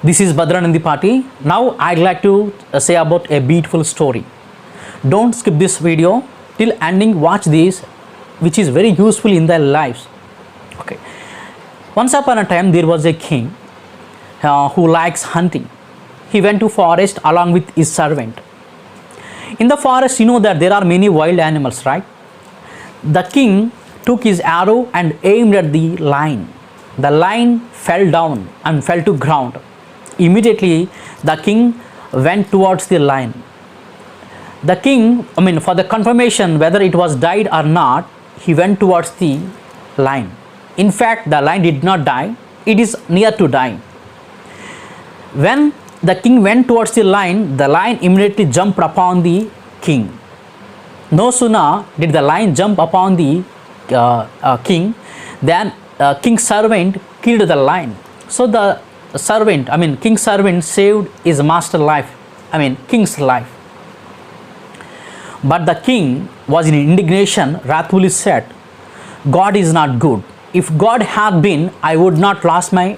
This is Badranandi Party. Now I'd like to say about a beautiful story. Don't skip this video till ending. Watch this, which is very useful in their lives. Okay. Once upon a time, there was a king who likes hunting. He went to forest along with his servant. In the forest, you know that there are many wild animals, right? The king took his arrow and aimed at the lion. The lion fell down and fell to ground. Immediately, the king went towards the lion. The king, for the confirmation whether it was died or not, he went towards the lion. In fact, the lion did not die. It is near to die. When the king went towards the lion immediately jumped upon the king. No sooner did the lion jump upon the king than king's servant killed the lion. So the servant, king's servant saved his master's life, king's life. But the king was in indignation, wrathfully said, God is not good. If God had been, I would not lost my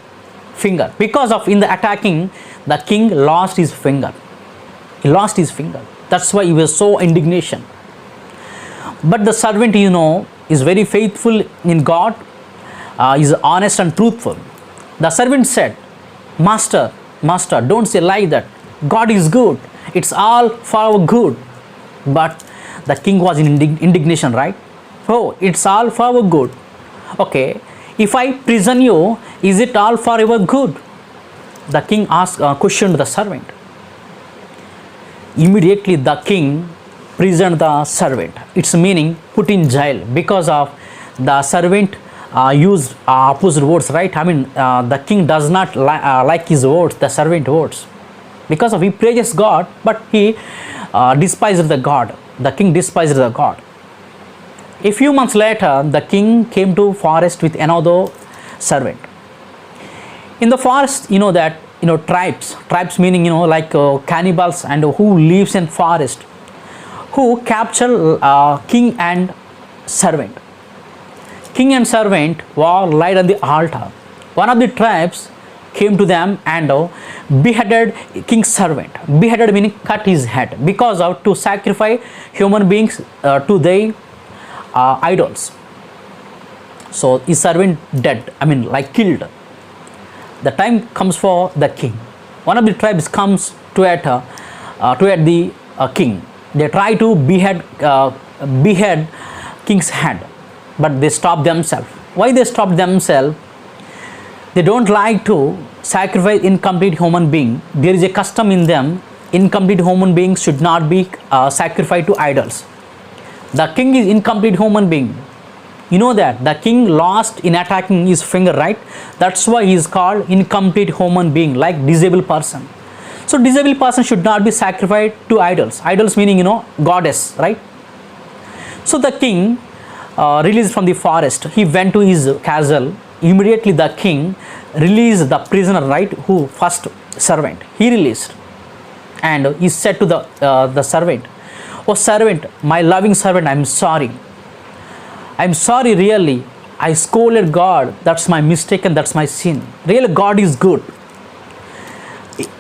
finger. Because of in the attacking, the king lost his finger. He lost his finger. That's why he was so indignation. But the servant, is very faithful in God, is honest and truthful. The servant said, Master, don't say like that. God is good. It's all for our good. But the king was in indignation, right? Oh, it's all for our good. Okay, if I prison you, is it all for your good? The king questioned the servant. Immediately the king prisoned the servant. Its meaning put in jail, because of the servant used opposite words, right? The king does not like his words, the servant words, because of he praises God, but he despised the God. The king despised the God. A few months later, the king came to forest with another servant. In the forest, tribes meaning like cannibals and who lives in forest, who capture king and servant. King and servant were laid on the altar. One of the tribes came to them and beheaded king's servant. Beheaded meaning cut his head, because of to sacrifice human beings to their idols. So his servant dead, killed. The time comes for the king. One of the tribes comes to at the king. They try to behead king's head, but they stop themselves. Why they stop themselves? They don't like to sacrifice incomplete human being. There is a custom in them. Incomplete human beings should not be sacrificed to idols. The king is incomplete human being. You know that the king lost in attacking his finger, right? That's why he is called incomplete human being, like disabled person. So disabled person should not be sacrificed to idols. Idols meaning goddess, right? So the king released from the forest. He went to his castle. Immediately the king released the prisoner, right? Who first servant he released, and he said to the servant, "Oh servant, my loving servant, I'm sorry. I'm sorry, really. I scolded God. That's my mistake and that's my sin. Really, God is good.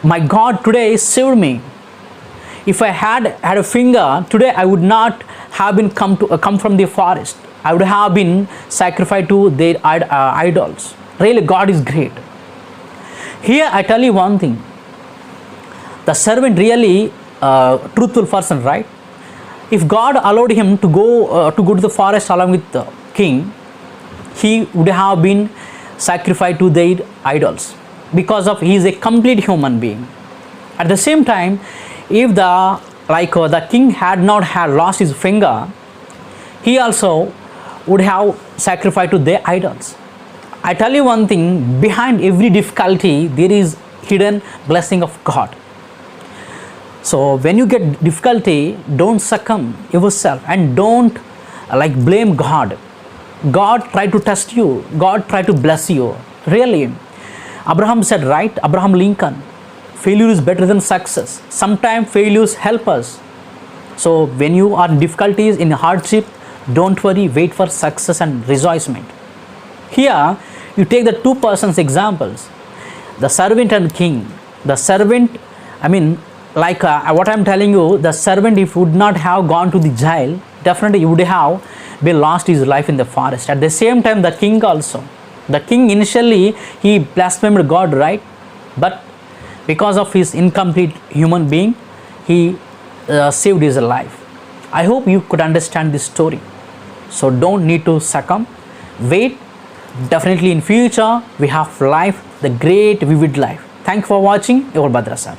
My God today saved me. If I had a finger today, I would not have been come from the forest. I would have been sacrificed to their idols. Really, God is great." Here I tell you one thing. The servant really truthful person, right? If God allowed him to go to the forest along with the king, he would have been sacrificed to their idols, because of he is a complete human being. At the same time, if the king had not lost his finger, he also would have sacrificed to their idols. I tell you one thing, behind every difficulty there is hidden blessing of God. So when you get difficulty, don't succumb yourself and don't blame God. God tried to test you. God tried to bless you. Really, Abraham said, right? Abraham Lincoln, failure is better than success. Sometimes failures help us. So when you are in difficulties, in hardship, don't worry, wait for success and rejoicement. Here you take the two persons examples. The servant and king. The servant, I mean, like what I'm telling you, the servant, if would not have gone to the jail, definitely he would have been lost his life in the forest. At the same time, the king also. The king initially he blasphemed God, right? But because of his incomplete human being, he saved his life. I hope you could understand this story. So don't need to succumb. Wait. Definitely in future we have life, the great vivid life. Thank you for watching. Your Bhadra sir.